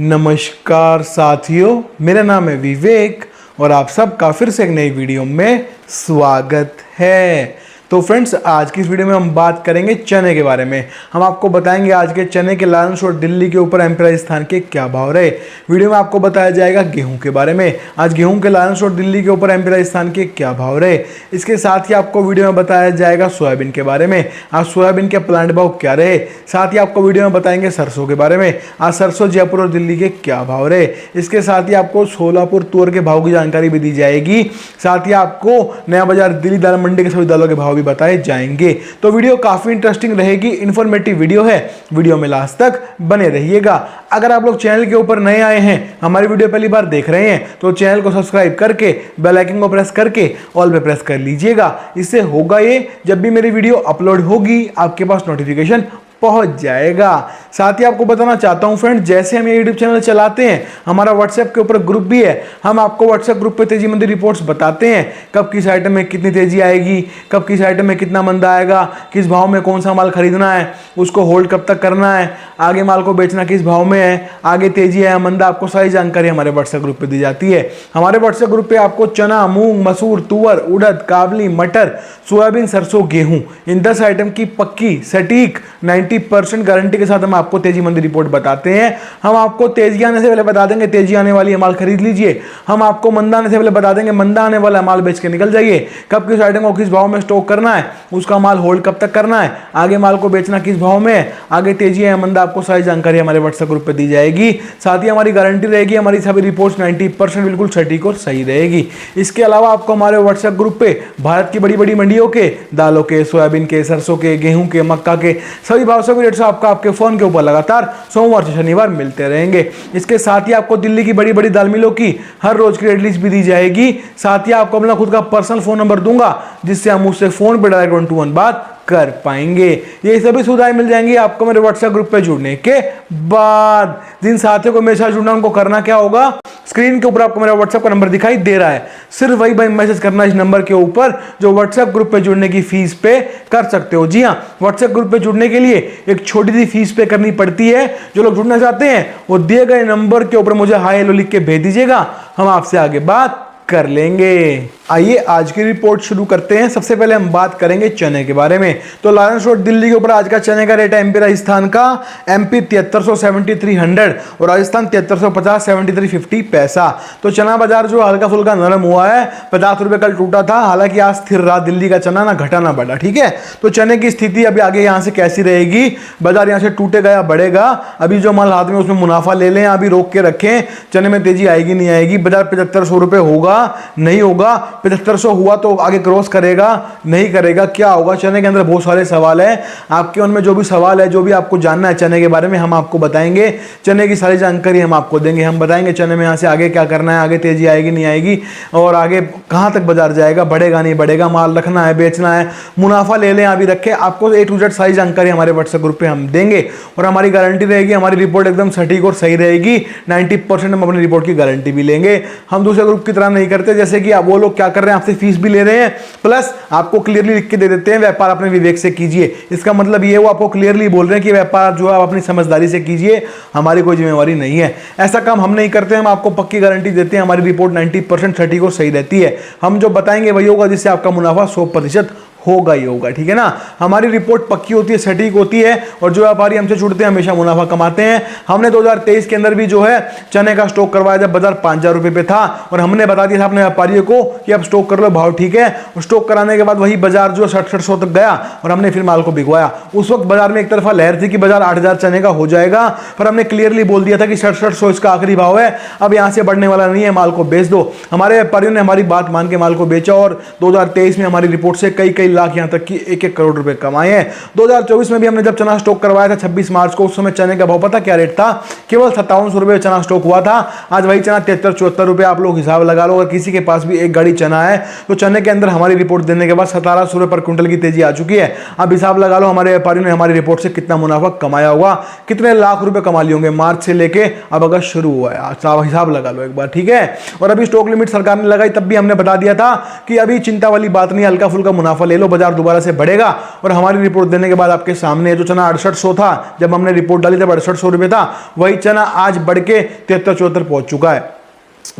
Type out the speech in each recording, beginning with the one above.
नमस्कार साथियों, मेरा नाम है विवेक और आप सबका फिर से एक नई वीडियो में स्वागत है। तो फ्रेंड्स, आज की इस वीडियो में हम बात करेंगे चने के बारे में। हम आपको बताएंगे आज के चने के लायंस और दिल्ली के ऊपर एमपी राजस्थान के क्या भाव रहे। वीडियो में आपको बताया जाएगा गेहूं के बारे में, आज गेहूं के लायंस और दिल्ली के ऊपर एमपी राजस्थान के क्या भाव रहे। इसके साथ ही आपको वीडियो में बताया जाएगा सोयाबीन के बारे में, आज सोयाबीन के प्लांट भाव क्या रहे। साथ ही आपको वीडियो में बताएंगे सरसों के बारे में, आज सरसों जयपुर और दिल्ली के क्या भाव रहे। इसके साथ ही आपको सोलापुर तुअर के भाव की जानकारी भी दी जाएगी। साथ ही आपको नया बाजार दिल्ली दाल मंडी के सभी दालों के भाव बताए जाएंगे। तो वीडियो काफी इंटरेस्टिंग रहेगी, इंफॉर्मेटिव वीडियो है, वीडियो में लास्ट तक बने रहिएगा। अगर आप लोग चैनल के ऊपर नए आए हैं, हमारी वीडियो पहली बार देख रहे हैं, तो चैनल को सब्सक्राइब करके बेल आइकन को प्रेस करके ऑल पे प्रेस कर लीजिएगा। इससे होगा ये, जब भी मेरी वीडियो अपलोड होगी आपके पास नोटिफिकेशन पहुंच जाएगा। साथ ही आपको बताना चाहता हूं फ्रेंड, जैसे हम ये यूट्यूब चैनल चलाते हैं, हमारा व्हाट्सएप के ऊपर ग्रुप भी है। हम आपको व्हाट्सएप ग्रुप पे तेजी मंदी रिपोर्ट्स बताते हैं, कब किस आइटम में कितनी तेजी आएगी, कब किस आइटम में कितना मंदा आएगा, किस भाव में कौन सा माल खरीदना है, उसको होल्ड कब तक करना है, आगे माल को बेचना किस भाव में है, आगे तेजी है मंदा, आपको सारी जानकारी हमारे व्हाट्सएप ग्रुप पर दी जाती है। हमारे व्हाट्सएप ग्रुप पर आपको चना, मूंग, मसूर, तुअर, उड़द, काबली, मटर, सोयाबीन, सरसों, गेहूं, इन 10 आइटम की पक्की सटीक 90% गारंटी के साथ हम आपको तेजी मंदी रिपोर्ट बताते हैं। हम आपको तेजी आने से पहले बता देंगे तेजी आने वाली है, माल खरीद लीजिए। हम आपको मंदा आने से पहले बता देंगे मंदा आने वाला है, माल बेच के निकल जाइए। कब किस आइटम को किस भाव में स्टॉक करना है, उसका माल होल्ड कब तक करना है, आगे माल को बेचना किस भाव में है, आगे तेजी है मंदा, आपको सारी जानकारी हमारे व्हाट्सएप ग्रुप पर दी जाएगी। साथ ही हमारी गारंटी रहेगी, हमारी सभी रिपोर्ट्स 90% बिल्कुल सटीक और सही रहेगी। इसके अलावा आपको हमारे व्हाट्सएप ग्रुप पे भारत की बड़ी बड़ी मंडियों के दालों के, सोयाबीन के, सरसों के, गेहूं के, मक्का के सभी भाव सभी रेट आपका आपके फोन के ऊपर लगातार सोमवार से शनिवार मिलते रहेंगे। इसके साथ ही आपको दिल्ली की बड़ी बड़ी दाल मिलों की हर रोज की रेट लिस्ट भी दी जाएगी। साथ ही आपको अपना खुद का पर्सनल फोन नंबर दूंगा, जिससे हम उससे फोन पर डायरेक्ट 1 to 1 बात कर पाएंगे। ये सभी सुविधाएं मिल जाएंगी आपको मेरे व्हाट्सएप ग्रुप पे जुड़ने के बाद। जिन साथियों को मेरे साथ जुड़ना, उनको करना क्या होगा, स्क्रीन के ऊपर आपको मेरा व्हाट्सएप का नंबर दिखाई दे रहा है, सिर्फ वही भाई मैसेज करना इस नंबर के ऊपर, जो व्हाट्सएप ग्रुप पे जुड़ने की फीस पे कर सकते हो। जी हाँ, व्हाट्सएप ग्रुप पे जुड़ने के लिए एक छोटी सी फीस पे करनी पड़ती है। जो लोग जुड़ना चाहते हैं वो दिए गए नंबर के ऊपर मुझे हाय हेलो लिख के भेज दीजिएगा, हम आपसे आगे बात कर लेंगे। आइए आज की रिपोर्ट शुरू करते हैं। सबसे पहले हम बात करेंगे चने के बारे में। तो लायंस रोड दिल्ली के ऊपर आज का चने का रेट है एमपी राजस्थान का एमपी 7300 7300 और राजस्थान 7350 7350 पैसा। तो चना बाजार जो हल्का फुल्का नरम हुआ है, 50 रुपए कल टूटा था, हालांकि आज स्थिर रहा दिल्ली का चना, ना घटा ना बढ़ा। ठीक है, तो चने की स्थिति अभी आगे यहाँ से कैसी रहेगी, बाजार यहाँ से टूटेगा या बढ़ेगा, अभी जो माल हाथ में उसमें मुनाफा ले लें, अभी रोक के रखें। चने में तेजी आएगी नहीं आएगी, बाजार 7500 रुपए होगा नहीं होगा, 7500 हुआ तो आगे क्रॉस करेगा नहीं करेगा, क्या होगा। चने के अंदर बहुत सारे सवाल हैं, आपके उनमें जो भी सवाल है, जो भी आपको जानना है चने के बारे में, हम आपको बताएंगे। चने की सारी जानकारी हम आपको देंगे, हम बताएंगे चने में यहाँ से आगे क्या करना है, आगे तेजी आएगी नहीं आएगी, और आगे कहाँ तक बाजार जाएगा, बढ़ेगा नहीं बढ़ेगा, माल रखना है बेचना है, मुनाफा ले लें अभी रखे, आपको A to Z सारी जानकारी हमारे व्हाट्सएप ग्रुप पे हम देंगे। और हमारी गारंटी रहेगी, हमारी रिपोर्ट एकदम सटीक और सही रहेगी, 90% हम अपनी रिपोर्ट की गारंटी भी लेंगे। हम दूसरे ग्रुप की तरह नहीं करते, जैसे कि वो लोग क्या कर रहे हैं, आपसे फीस भी ले रहे हैं, प्लस आपको क्लियरली लिख के दे देते हैं व्यापार अपने विवेक से कीजिए। इसका मतलब ये, वो आपको क्लियरली बोल रहे हैं कि व्यापार जो है आप अपनी समझदारी से कीजिए, हमारी कोई जिम्मेवारी नहीं है। ऐसा काम हम नहीं करते, हम आपको पक्की गारंटी देते हैं, हमारी रिपोर्ट 90% सटीक और सही रहती है। हम जो बताएंगे वही होगा, जिससे आपका मुनाफा 100% होगा ही होगा। ठीक है ना, हमारी रिपोर्ट पक्की होती है, सटीक होती है, और जो व्यापारी हमसे जुड़ते हैं हमेशा मुनाफा कमाते हैं। हमने 2023 के अंदर भी जो है चने का स्टॉक करवाया, जब बाजार 5000 रुपए पे था, और हमने बता दिया था अपने व्यापारियों को कि अब स्टॉक कर लो, भाव ठीक है। स्टॉक कराने के बाद वही बाजार जो 6700 तक गया, और हमने फिर माल को बिकवाया। उस वक्त बाजार में एक तरफा लहर थी कि बाजार 8000 चने का हो जाएगा, पर हमने क्लियरली बोल दिया था कि 6700 इसका आखिरी भाव है, अब यहां से बढ़ने वाला नहीं है, माल को बेच दो। हमारे व्यापारियों ने हमारी बात मान के माल को बेचा, और 2023 में हमारी रिपोर्ट से कई लाख यहां तक कि 1-1 करोड़ रुपए कमाए हैं। 2024 में भी हमने जब चना स्टॉक करवाया था 26 मार्च को, उस समय चने का भाव पता क्या रेट था, केवल 5700 रुपए चना स्टॉक हुआ था। आज वही चना 73-74 रुपए, आप लोग हिसाब लगा लो। अगर किसी के पास भी एक गाड़ी चना है, तो चने के अंदर हमारी रिपोर्ट देने के बाद 1700 रुपए पर क्विंटल की तेजी आ चुकी है। अब हिसाब लगा लो हमारे व्यापारियों ने हमारी रिपोर्ट से कितना मुनाफा कमाया होगा, कितने लाख रुपए कमा लिए होंगे मार्च से लेके अब अगस्त शुरू हुआ है। हिसाब लगा लो एक बार, ठीक है। और अभी स्टॉक लिमिट सरकार ने लगाई, तब भी हमने बता दिया था कि अभी चिंता वाली बात नहीं, हल्का फुल्का मुनाफा ले लो। लो बाजार दोबारा से बढ़ेगा। और हमारी रिपोर्ट देने के बाद आपके सामने जो चना 6800 था जब हमने रिपोर्ट डाली तब 6800 रुपये था, वही चना आज बढ़ के 73-74 पहुंच चुका है।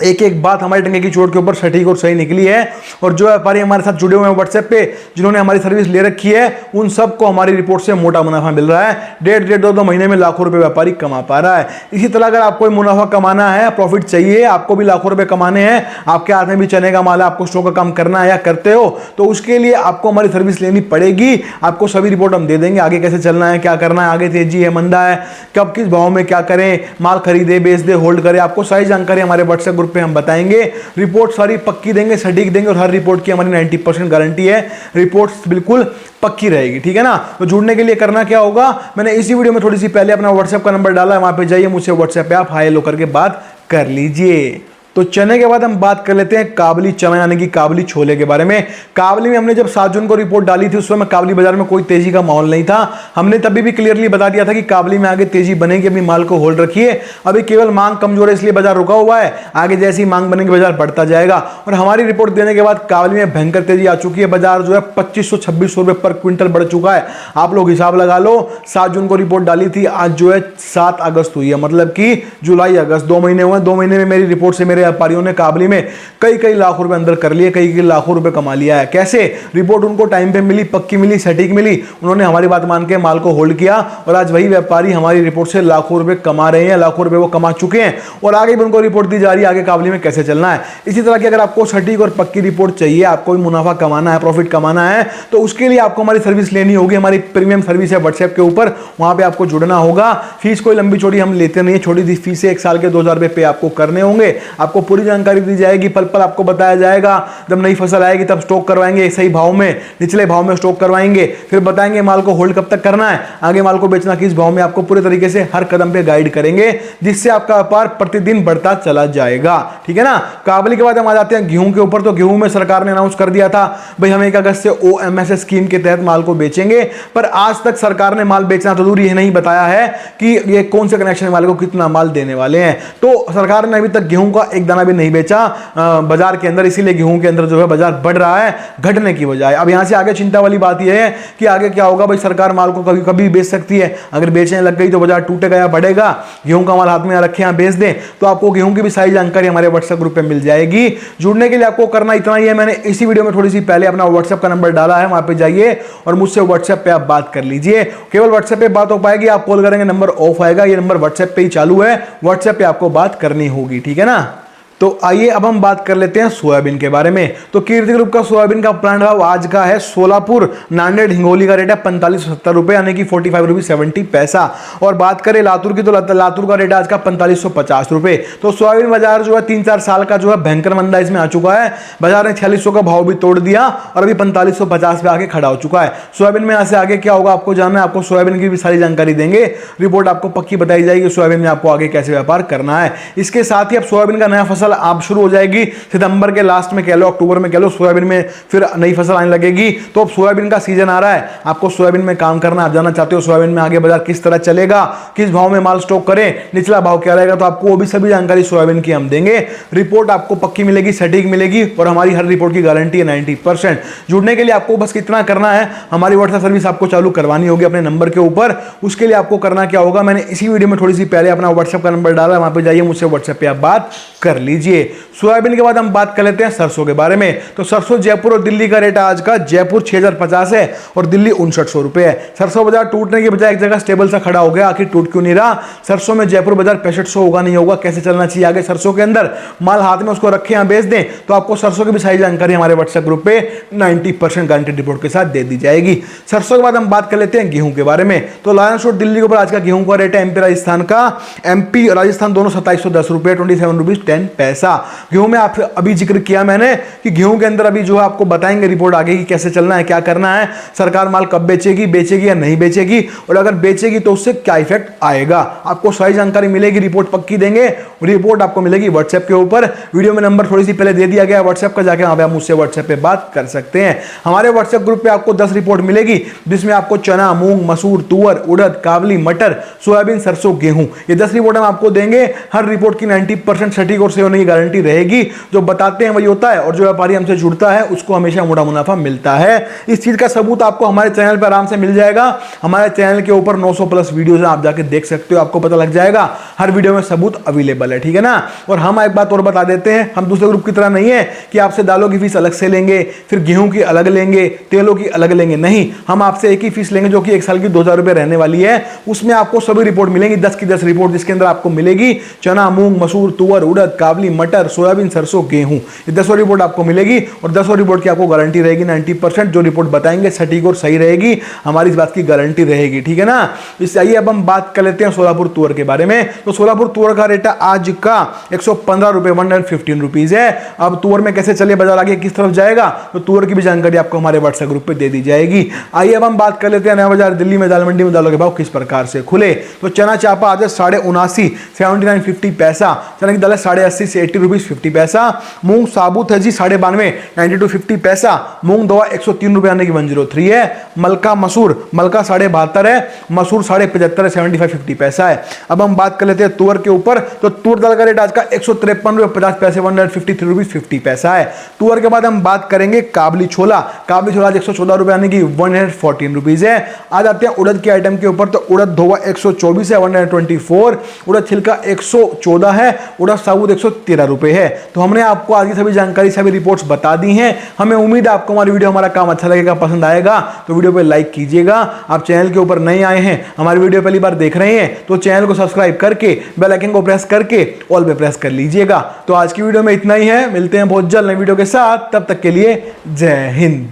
एक एक बात हमारे टंगे की चोट के ऊपर सटीक और सही निकली है। और जो व्यापारी हमारे साथ जुड़े हुए हैं व्हाट्सएप पे, जिन्होंने हमारी सर्विस ले रखी है, उन सबको हमारी रिपोर्ट से मोटा मुनाफा मिल रहा है। डेढ़ दो महीने में लाखों रुपए व्यापारी कमा पा रहा है। इसी तरह अगर आपको मुनाफा कमाना है, प्रॉफिट चाहिए, आपको भी लाखों रुपए कमाने हैं, आपके हाथ में भी चने का माल है, आपको स्टॉक का काम करना है या करते हो, तो उसके लिए आपको हमारी सर्विस लेनी पड़ेगी। आपको सभी रिपोर्ट हम दे देंगे, आगे कैसे चलना है, क्या करना है, आगे तेजी है मंदा है, कब किस भाव में क्या करें, माल खरीदे बेच दे होल्ड करें, आपको सारी जानकारी हमारे व्हाट्सएप ग्रुप पे हम बताएंगे। रिपोर्ट सारी पक्की देंगे, सटीक देंगे, और हर रिपोर्ट की हमारी 90% गारंटी है, रिपोर्ट्स बिल्कुल पक्की रहेगी। ठीक है ना। तो जुड़ने के लिए करना क्या होगा, मैंने इसी वीडियो में थोड़ी सी पहले अपना व्हाट्सएप का नंबर डाला है, वहां पे जाइए, मुझसे व्हाट्सएप पे आप हाय हेलो करके बात कर लीजिए। तो चने के बाद हम बात कर लेते हैं काबली चना यानी कि काबली छोले के बारे में। काबली में हमने जब 7 जून को रिपोर्ट डाली थी उस समय काबली बाजार में कोई तेजी का माहौल नहीं था। हमने तभी भी क्लियरली बता दिया था कि काबली में आगे तेजी बनेगी, अपनी माल को होल्ड रखिए, अभी केवल मांग कमजोर है इसलिए बाजार रुका हुआ है, आगे जैसी मांग बनेगी बाजार बढ़ता जाएगा। और हमारी रिपोर्ट देने के बाद काबली में भयंकर तेजी आ चुकी है, बाजार जो है 2500-2600 रुपए पर क्विंटल बढ़ चुका है। आप लोग हिसाब लगा लो, 7 जून को रिपोर्ट डाली थी, आज जो है 7 अगस्त हुई है, मतलब कि जुलाई अगस्त 2 महीने हुए। 2 महीने में मेरी रिपोर्ट से मेरे व्यापारियों ने काबली में कई लाखों रुपए अंदर कर लिए, कई लाखों रुपए कमा लिया है। कैसे, रिपोर्ट उनको टाइम पे मिली, पक्की मिली, सटीक मिली, उन्होंने हमारी बात मान के माल को होल्ड किया, और आज वही व्यापारी हमारी रिपोर्ट से लाखों रुपए कमा रहे हैं, लाखों रुपए वो कमा चुके हैं, और आगे भी उनको रिपोर्ट दी जा रही है आगे काबली में कैसे चलना है। इसी तरह की अगर आपको सटीक और पक्की रिपोर्ट चाहिए, आपको भी मुनाफा कमाना है, प्रॉफिट कमाना है, तो उसके लिए आपको हमारी सर्विस लेनी होगी। हमारी प्रीमियम सर्विस है व्हाट्सएप के ऊपर, वहां पे आपको जुड़ना होगा। फीस कोई लंबी चौड़ी हम लेते नहीं है, छोटी सी फीस है, 1 साल के 2000 रुपए पे आपको करने होंगे। आपको पूरी जानकारी दी जाएगी, पल पल आपको बताया जाएगा, जब नई फसल आएगी तब स्टॉक करवाएंगे, सही भाव में, निचले भाव में स्टॉक करवाएंगे, फिर बताएंगे माल को होल्ड कब तक करना है, आगे माल को बेचना किस भाव में, आपको पूरे तरीके से हर कदम पे गाइड करेंगे, जिससे आपका व्यापार प्रतिदिन बढ़ता चला जाएगा। ठीक है ना। काबली के बाद हम आ जाते हैं गेहूं के ऊपर। तो गेहूं में सरकार ने अनाउंस कर दिया था भाई हम 1 अगस्त से OMS स्कीम के तहत माल को बेचेंगे, पर आज तक सरकार ने माल बेचना तो दूर, ये नहीं बताया है कि ये कौन से कनेक्शन वाले को कितना माल देने वाले हैं। तो सरकार ने अभी तक गेहूं का एक दाना भी नहीं बेचा बाजार के अंदर, इसीलिए गेहूं के अंदर जो है बाजार बढ़ रहा है घटने की बजाय। अब यहां से आगे चिंता वाली बात यह है कि आगे क्या होगा। भाई सरकार माल को कभी कभी बेच सकती है, अगर बेचने लग गई तो बाजार टूटेगा या बढ़ेगा। गेहूं का माल हाथ में रखे या बेच दें, तो आपको गेहूं की भी सारी जानकारी हमारे व्हाट्सएप ग्रुप पे मिल जाएगी। जुड़ने के लिए आपको करना इतना ही है, मैंने इसी वीडियो में थोड़ी सी पहले अपना व्हाट्सएप का नंबर डाला है, वहां पे जाइए और मुझसे व्हाट्सएप पे आप बात कर लीजिए। केवल व्हाट्सएप पे बात हो पाएगी, आप कॉल करेंगे नंबर ऑफ आएगा, ये नंबर व्हाट्सएप पे ही चालू है, व्हाट्सएप पे आपको बात करनी होगी। ठीक है ना। तो आइए अब हम बात कर लेते हैं सोयाबीन के बारे में। तो कीर्ति ग्रुप का सोयाबीन का प्लांट भाव आज का है, सोलापुर नांदेड़ हिंगोली का रेट है 4570 रुपए यानी कि 45 रुपये 70 पैसा। और बात करें लातूर की, तो लातूर का रेट आज का 4550 रुपए। तो सोयाबीन बाजार जो है 3-4 साल का जो है भयंकर मंदा इसमें आ चुका है। बाजार ने 4600 का भाव भी तोड़ दिया और अभी 4550 पे आके खड़ा हो चुका है। सोयाबीन में यहाँ से आगे क्या होगा आपको जानना है, आपको सोयाबीन की भी सारी जानकारी देंगे, रिपोर्ट आपको पक्की बताई जाएगी सोयाबीन में आपको आगे कैसे व्यापार करना है। इसके साथ ही अब सोयाबीन का नया फसल आप शुरू हो जाएगी, सितंबर के लास्ट में कह लो, अक्टूबर में कह लो, सोयाबीन में फिर नई फसल आने लगेगी। तो अब सोयाबीन का सीजन आ रहा है, आपको सोयाबीन में काम करना, आप जानना चाहते हो सोयाबीन में आगे बाजार किस तरह चलेगा, किस भाव में माल स्टॉक करें, निचला भाव क्या रहेगा, तो आपको वो भी सभी जानकारी सोयाबीन की हम देंगे। रिपोर्ट आपको पक्की मिलेगी, सटीक मिलेगी, और हमारी हर रिपोर्ट की गारंटी है 90%। जुड़ने के लिए आपको बस कितना करना है, हमारी व्हाट्सएप सर्विस आपको चालू करवानी होगी अपने नंबर के ऊपर। उसके लिए आपको करना क्या होगा, मैंने इसी वीडियो में थोड़ी सी पहले अपना व्हाट्सएप का नंबर डाला, वहां पे जाइए, मुझसे व्हाट्सएप पे आप बात कर लीजिए। सोयाबीन के बाद हम बात कर लेते हैं सरसों के बारे में। तो सरसों जयपुर और दिल्ली का रेट आज का, जयपुर 6050 है और दिल्ली 5900 रुपए है। सरसों बाजार टूटने के बजाय एक जगह स्टेबल सा खड़ा हो गया, आखिर टूट क्यों नहीं रहा। सरसों में जयपुर बाजार 6500 होगा नहीं होगा, कैसे चलना चाहिए आगे सरसों के अंदर, माल हाथ में उसको रखें या बेच दें, तो आपको सरसों की भी सारी जानकारी हमारे व्हाट्सएप ग्रुप पे 90% गारंटी रिपोर्ट के साथ दे दी जाएगी। सरसों के बाद हम बात कर लेते हैं गेहूं के बारे में। तो लायंस रोड दिल्ली के ऊपर आज का गेहूं का रेट है, एमपी राजस्थान का, एमपी राजस्थान दोनों 2710 रुपए 27 रुपीज 10 पैसा। गेहूं में आप अभी जिक्र किया मैंने कि गेहूं के अंदर अभी जो है आपको बताएंगे रिपोर्ट आगे की कैसे चलना है, क्या करना है, सरकार माल कब बेचेगी या नहीं बेचेगी, और अगर बेचेगी तो उससे क्या इफेक्ट आएगा, आपको सारी जानकारी मिलेगी, रिपोर्ट पक्की देंगे। रिपोर्ट आपको मिलेगी व्हाट्सएप के ऊपर, वीडियो में नंबर थोड़ी सी पहले दे दिया गया व्हाट्सएप का, जाके वहां पे आप मुझसे व्हाट्सएप पे बात कर सकते हैं। हमारे व्हाट्सएप ग्रुप पे आपको 10 रिपोर्ट मिलेगी, जिसमें आपको चना, मूंग, मसूर, तुअर, उड़द, काबली, मटर, सोयाबीन, सरसों, गेहूं, ये 10 रिपोर्ट हम आपको देंगे। हर रिपोर्ट की 90% सटीक और सही होने होने की गारंटी रहेगी। जो बताते हैं वही होता है और जो व्यापारी हमसे जुड़ता है उसको हमेशा मोटा मुनाफा मिलता है। इस चीज का सबूत आपको हमारे चैनल पर आराम से मिल जाएगा। हमारे चैनल के ऊपर 900 प्लस वीडियोस हैं, आप जाके देख सकते हो, आपको पता लग जाएगा। हर वीडियो में सबूत अवेलेबल है, ठीक है ना। और हम एक बात और बता देते हैं, हम दूसरे ग्रुप की तरह नहीं है कि आपसे दालों की फीस अलग से लेंगे, फिर गेहूं की अलग लेंगे, तेलों की अलग लेंगे। नहीं, हम आपसे एक ही फीस लेंगे जो कि 1 साल की 2000 रुपए रहने वाली है। उसमें आपको सभी रिपोर्ट मिलेंगी, 10 की 10 रिपोर्ट, जिसके अंदर आपको मिलेगी चना, मूंग, मसूर, तुअर, उड़द, काबली, मटर, सोयाबीन, सरसों, गेहूं, ये 10 रिपोर्ट आपको मिलेगी। और 10 रिपोर्ट की आपको गारंटी रहेगी 90%। जो रिपोर्ट बताएंगे सटीक और सही रहेगी, हमारी इस बात की गारंटी रहेगी, ठीक है ना। इससे आइए अब हम बात कर लेते हैं सोलापुर तुअर के बारे में। तो सोलापुर तुअर का रेट आज का 115 रुपए, 115 रुपीज है। अब तुअर में कैसे चले बाजार, आगे किस तरफ जाएगा, तो तुअर की भी जानकारी आपको हमारे व्हाट्सएप ग्रुप पे दे दी जाएगी। आइए अब हम बात कर लेते हैं नया बाजार दिल्ली में दाल मंडी में दालों के भाव किस प्रकार से खुले। तो चना चापा आज 79.50, 79.50 पैसा। चना की दाल 80 से 80 रुपीज 50 पैसा। मूंग साबुत है जी 92.5, 92.50 पैसा। मूंग दवा 103 रुपए आने की 103 है। मलका मसूर, मलका 72.5 है, मसूर 75.5 है, 75.50 पैसा है। अब हम बात कर लेते हैं तुअर के ऊपर। तो तुअर दाल का रेट आज का 153 रुपए 50 पैसे, 153 रुपीज 50 पैसा है। तुअर के बाद हम बात करेंगे काबली छोला। काबली छोला आज 114 रुपए आने की 114 रुपीज है। आज आते हैं उड़द के आइटम के ऊपर। तो उड़द धोवा 124 है, 124। उड़द छिलका 114 है, उड़द साबुत 113 रुपए है। तो हमने आपको आज की सभी जानकारी, सभी रिपोर्ट्स बता दी हैं। हमें उम्मीद है आपको हमारी वीडियो, हमारा काम अच्छा लगेगा, पसंद आएगा। तो वीडियो पे लाइक कीजिएगा। आप चैनल के ऊपर नए आए हैं, हमारी वीडियो पहली बार देख रहे हैं, तो चैनल को सब्सक्राइब करके बेल आइकन को प्रेस करके ऑल पे प्रेस कर लीजिएगा। तो आज की वीडियो में इतना ही है, मिलते हैं बहुत जल्द नई वीडियो के साथ, तब तक के लिए जय हिंद।